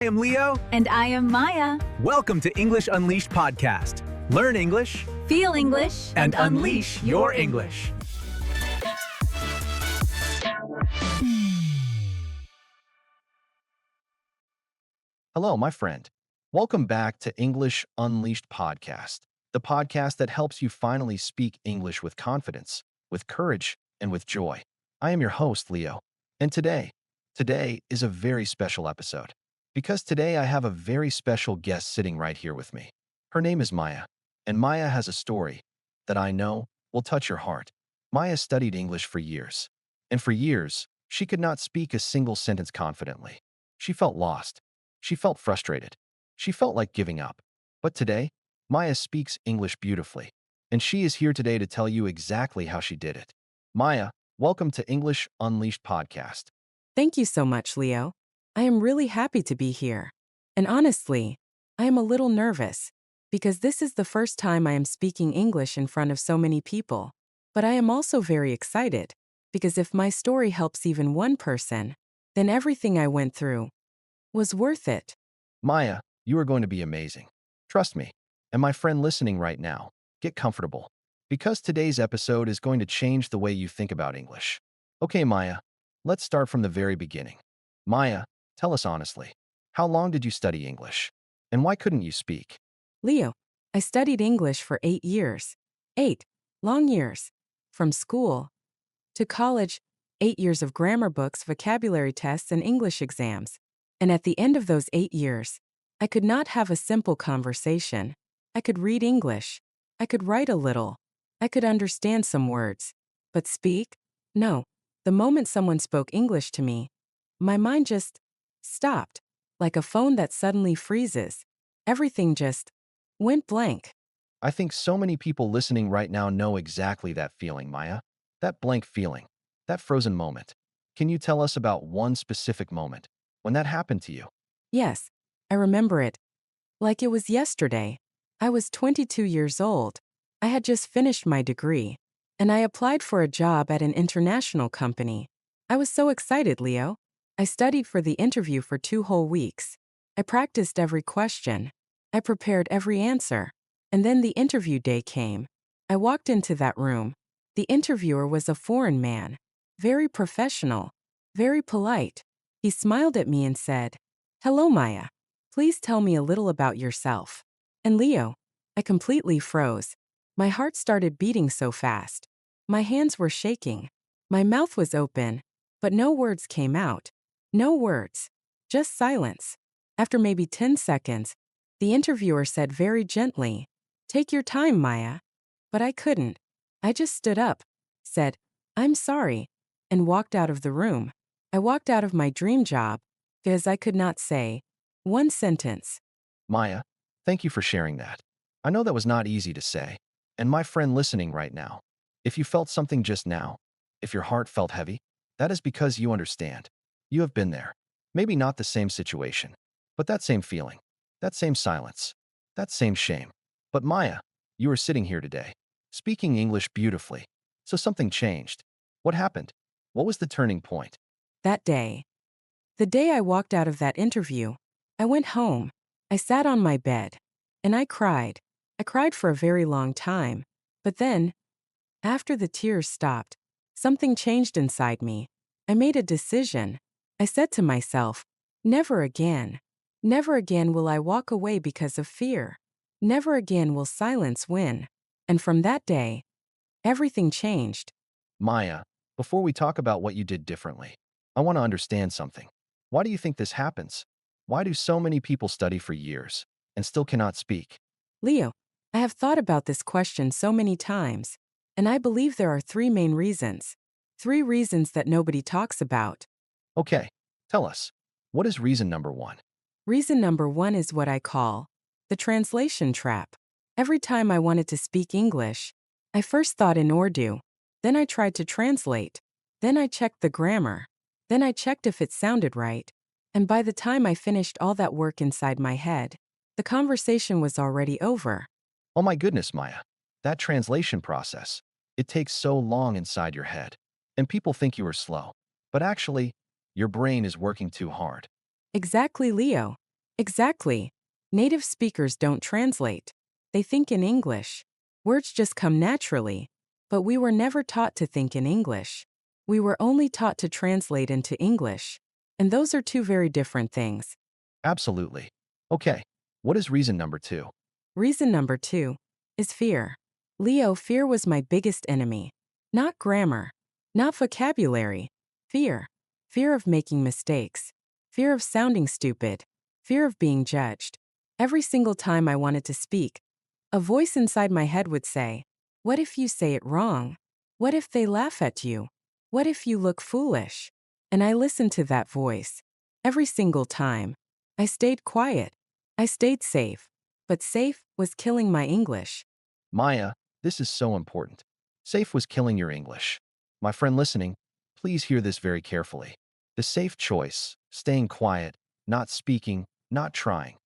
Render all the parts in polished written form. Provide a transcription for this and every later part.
I am Leo. And I am Maya. Welcome to English Unleashed podcast. Learn English Feel English and unleash your English. Hello, my friend. Welcome back to English Unleashed podcast, the podcast that helps you finally speak English with confidence, with courage, and with joy. I am your host, Leo, and today is a very special episode because today I have a very special guest sitting right here with me. Her name is Maya, and Maya has a story that I know will touch your heart. Maya studied English for years, and for years, she could not speak a single sentence confidently. She felt lost. She felt frustrated. She felt like giving up. But today, Maya speaks English beautifully, and she is here today to tell you exactly how she did it. Maya, welcome to English Unleashed podcast. Thank you so much, Leo. I am really happy to be here. And honestly, I am a little nervous because this is the first time I am speaking English in front of so many people. But I am also very excited because if my story helps even one person, then everything I went through was worth it. Maya, you are going to be amazing. Trust me. And my friend listening right now, get comfortable because today's episode is going to change the way you think about English. Okay, Maya, let's start from the very beginning. Maya, tell us honestly, how long did you study English? And why couldn't you speak? Leo, I studied English for 8 years. 8 long years. From school to college, 8 years of grammar books, vocabulary tests, and English exams. And at the end of those 8 years, I could not have a simple conversation. I could read English. I could write a little. I could understand some words. But speak? No. The moment someone spoke English to me, my mind just stopped, like a phone that suddenly freezes. Everything just went blank. I think so many people listening right now know exactly that feeling, Maya. That blank feeling, that frozen moment. Can you tell us about one specific moment when that happened to you? Yes, I remember it. Like it was yesterday. I was 22 years old. I had just finished my degree, and I applied for a job at an international company. I was so excited, Leo. I studied for the interview for 2 whole weeks. I practiced every question. I prepared every answer. And then the interview day came. I walked into that room. The interviewer was a foreign man, very professional, very polite. He smiled at me and said, "Hello, Maya. Please tell me a little about yourself." And Leo, I completely froze. My heart started beating so fast. My hands were shaking. My mouth was open, but no words came out. No words. Just silence. After maybe 10 seconds, the interviewer said very gently, "Take your time, Maya." But I couldn't. I just stood up, said, "I'm sorry," and walked out of the room. I walked out of my dream job because I could not say one sentence. Maya, thank you for sharing that. I know that was not easy to say. And my friend listening right now, if you felt something just now, if your heart felt heavy, that is because you understand. You have been there. Maybe not the same situation, but that same feeling, that same silence, that same shame. But Maya, you are sitting here today, speaking English beautifully. So something changed. What happened? What was the turning point? That day, the day I walked out of that interview, I went home. I sat on my bed, and I cried. I cried for a very long time. But then, after the tears stopped, something changed inside me. I made a decision. I said to myself, never again. Never again will I walk away because of fear. Never again will silence win. And from that day, everything changed. Maya, before we talk about what you did differently, I want to understand something. Why do you think this happens? Why do so many people study for years and still cannot speak? Leo, I have thought about this question so many times, and I believe there are 3 main reasons. 3 reasons that nobody talks about. Okay, tell us. What is reason number 1? Reason number 1 is what I call the translation trap. Every time I wanted to speak English, I first thought in Urdu. Then I tried to translate. Then I checked the grammar. Then I checked if it sounded right. And by the time I finished all that work inside my head, the conversation was already over. Oh my goodness, Maya. That translation process, it takes so long inside your head. And people think you are slow. But actually, your brain is working too hard. Exactly, Leo. Exactly. Native speakers don't translate. They think in English. Words just come naturally. But we were never taught to think in English. We were only taught to translate into English. And those are two very different things. Absolutely. Okay, what is reason number 2? Reason number 2 is fear. Leo, fear was my biggest enemy. Not grammar, not vocabulary. Fear. Fear of making mistakes. Fear of sounding stupid. Fear of being judged. Every single time I wanted to speak, a voice inside my head would say, "What if you say it wrong? What if they laugh at you? What if you look foolish?" And I listened to that voice. Every single time. I stayed quiet. I stayed safe. But safe was killing my English. Maya, this is so important. Safe was killing your English. My friend listening, please hear this very carefully. The safe choice, staying quiet, not speaking, not trying,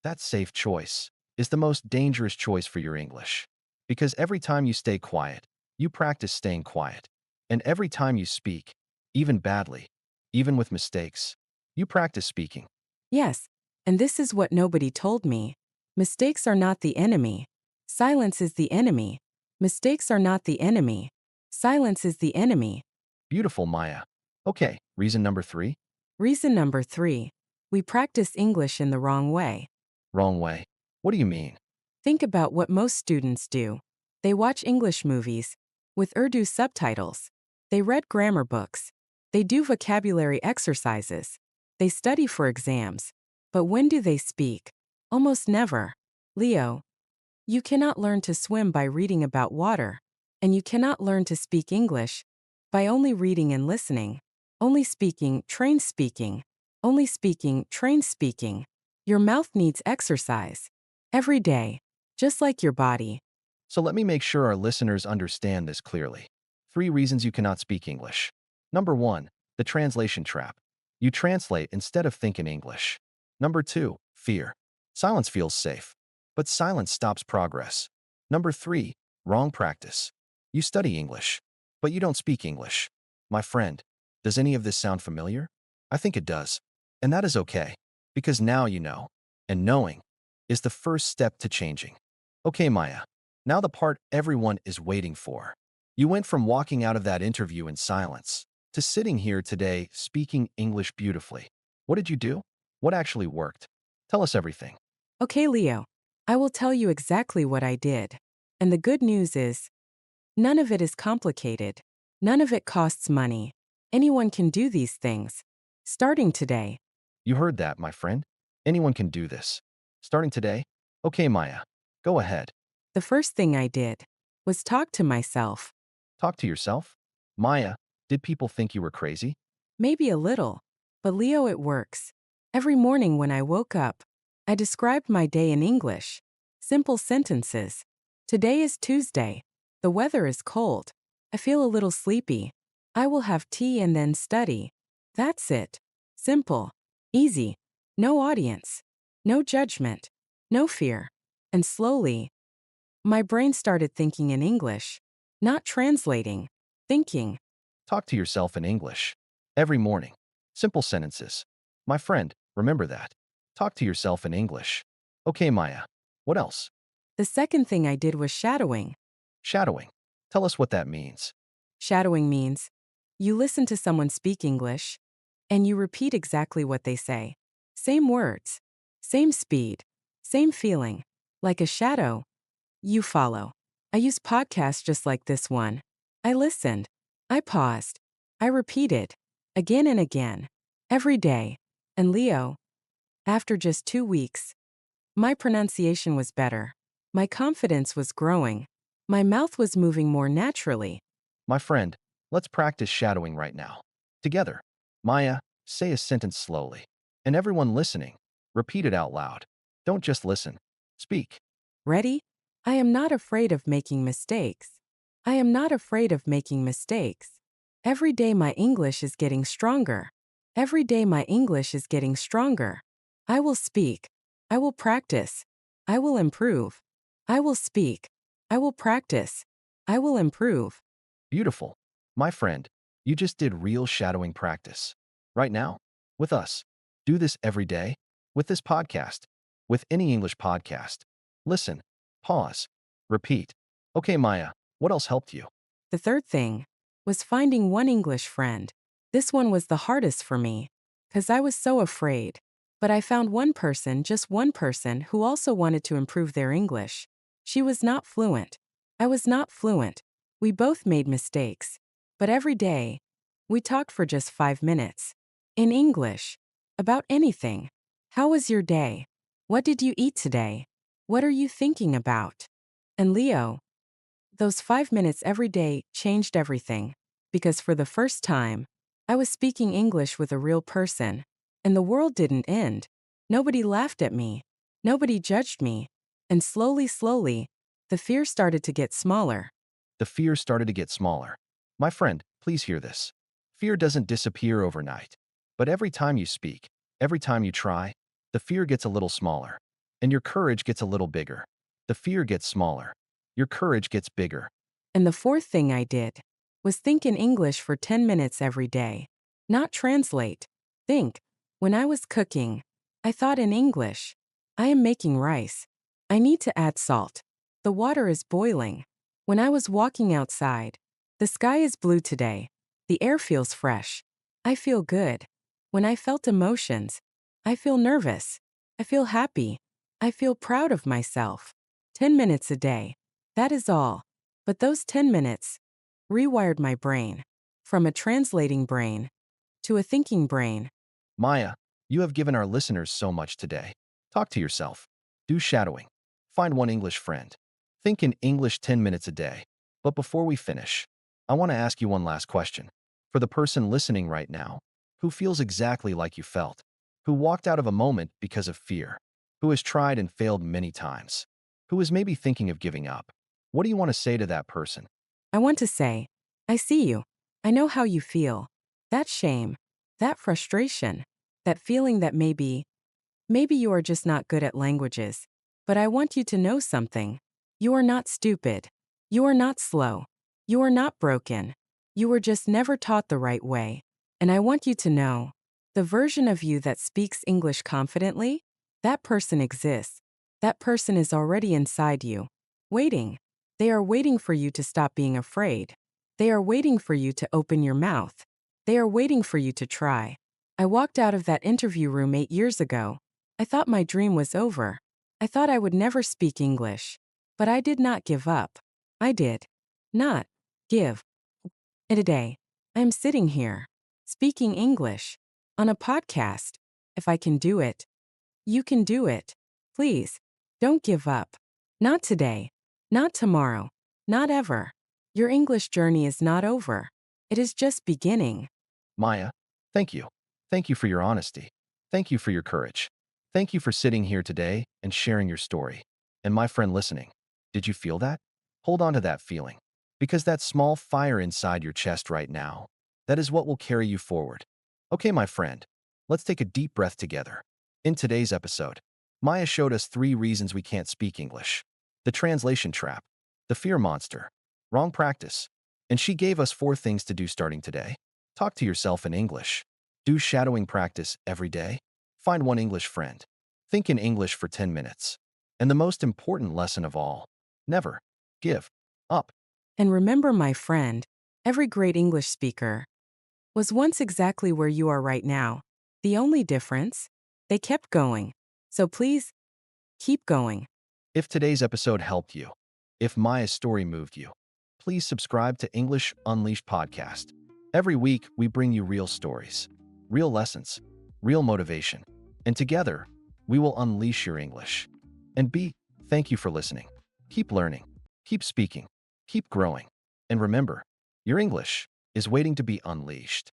that safe choice is the most dangerous choice for your English. Because every time you stay quiet, you practice staying quiet. And every time you speak, even badly, even with mistakes, you practice speaking. Yes, and this is what nobody told me. Mistakes are not the enemy. Silence is the enemy. Mistakes are not the enemy. Silence is the enemy. Beautiful, Maya. Okay, reason number 3? Reason number 3. We practice English in the wrong way. Wrong way. What do you mean? Think about what most students do. They watch English movies with Urdu subtitles. They read grammar books. They do vocabulary exercises. They study for exams. But when do they speak? Almost never. Leo, you cannot learn to swim by reading about water, and you cannot learn to speak English by only reading and listening. Only speaking, train speaking. Only speaking, train speaking. Your mouth needs exercise. Every day. Just like your body. So let me make sure our listeners understand this clearly. 3 reasons you cannot speak English. Number 1, the translation trap. You translate instead of think in English. Number 2, fear. Silence feels safe, but silence stops progress. Number 3, wrong practice. You study English, but you don't speak English. My friend, does any of this sound familiar? I think it does. And that is okay, because now you know. And knowing is the first step to changing. Okay, Maya. Now the part everyone is waiting for. You went from walking out of that interview in silence to sitting here today speaking English beautifully. What did you do? What actually worked? Tell us everything. Okay, Leo. I will tell you exactly what I did. And the good news is, none of it is complicated. None of it costs money. Anyone can do these things. Starting today. You heard that, my friend. Anyone can do this. Starting today? Okay, Maya. Go ahead. The first thing I did was talk to myself. Talk to yourself. Maya, did people think you were crazy? Maybe a little. But Leo, it works. Every morning when I woke up, I described my day in English. Simple sentences. Today is Tuesday. The weather is cold. I feel a little sleepy. I will have tea and then study. That's it. Simple. Easy. No audience. No judgment. No fear. And slowly, my brain started thinking in English. Not translating. Thinking. Talk to yourself in English. Every morning. Simple sentences. My friend, remember that. Talk to yourself in English. Okay, Maya. What else? The second thing I did was shadowing. Shadowing. Tell us what that means. Shadowing means you listen to someone speak English and you repeat exactly what they say. Same words, same speed, same feeling. Like a shadow, you follow. I use podcasts just like this one. I listened. I paused. I repeated. Again and again. Every day. And Leo, after just 2 weeks, my pronunciation was better. My confidence was growing. My mouth was moving more naturally. My friend, let's practice shadowing right now. Together. Maya, say a sentence slowly. And everyone listening, repeat it out loud. Don't just listen. Speak. Ready? I am not afraid of making mistakes. I am not afraid of making mistakes. Every day my English is getting stronger. Every day my English is getting stronger. I will speak. I will practice. I will improve. I will speak. I will practice. I will improve. Beautiful. My friend, you just did real shadowing practice. Right now, with us. Do this every day. With this podcast, with any English podcast, listen, pause, repeat. Okay, Maya, what else helped you? The third thing was finding one English friend. This one was the hardest for me, 'cause I was so afraid. But I found one person, just one person, who also wanted to improve their English. She was not fluent. I was not fluent. We both made mistakes. But every day, we talked for just 5 minutes. In English. About anything. How was your day? What did you eat today? What are you thinking about? And Leo, those 5 minutes every day changed everything. Because for the first time, I was speaking English with a real person. And the world didn't end. Nobody laughed at me. Nobody judged me. And slowly, the fear started to get smaller. The fear started to get smaller. My friend, please hear this. Fear doesn't disappear overnight. But every time you speak, every time you try, the fear gets a little smaller. And your courage gets a little bigger. The fear gets smaller. Your courage gets bigger. And the fourth thing I did was think in English for 10 minutes every day. Not translate. Think. When I was cooking, I thought in English. I am making rice. I need to add salt. The water is boiling. When I was walking outside, the sky is blue today. The air feels fresh. I feel good. When I felt emotions, I feel nervous. I feel happy. I feel proud of myself. 10 minutes a day. That is all. But those 10 minutes rewired my brain. From a translating brain to a thinking brain. Maya, you have given our listeners so much today. Talk to yourself. Do shadowing. Find one English friend. Think in English 10 minutes a day. But before we finish, I want to ask you one last question. For the person listening right now, who feels exactly like you felt, who walked out of a moment because of fear, who has tried and failed many times, who is maybe thinking of giving up, what do you want to say to that person? I want to say, I see you. I know how you feel. That shame, that frustration, that feeling that maybe you are just not good at languages. But I want you to know something. You are not stupid. You are not slow. You are not broken. You were just never taught the right way. And I want you to know, the version of you that speaks English confidently, that person exists. That person is already inside you, waiting. They are waiting for you to stop being afraid. They are waiting for you to open your mouth. They are waiting for you to try. I walked out of that interview room 8 years ago. I thought my dream was over. I thought I would never speak English. But I did not give up. I did not give it a day. I am sitting here, speaking English, on a podcast. If I can do it, you can do it. Please, don't give up. Not today. Not tomorrow. Not ever. Your English journey is not over. It is just beginning. Maya, thank you. Thank you for your honesty. Thank you for your courage. Thank you for sitting here today and sharing your story. And my friend listening, did you feel that? Hold on to that feeling. Because that small fire inside your chest right now, that is what will carry you forward. Okay, my friend, let's take a deep breath together. In today's episode, Maya showed us 3 reasons we can't speak English: the translation trap, the fear monster, wrong practice, and she gave us 4 things to do starting today. Talk to yourself in English. Do shadowing practice every day. Find one English friend. Think in English for 10 minutes. And the most important lesson of all, never give up. And remember, my friend, every great English speaker was once exactly where you are right now. The only difference? They kept going. So please, keep going. If today's episode helped you, if Maya's story moved you, please subscribe to English Unleashed podcast. Every week, we bring you real stories, real lessons, real motivation, and together, we will unleash your English. And thank you for listening. Keep learning, keep speaking, keep growing, and remember, your English is waiting to be unleashed.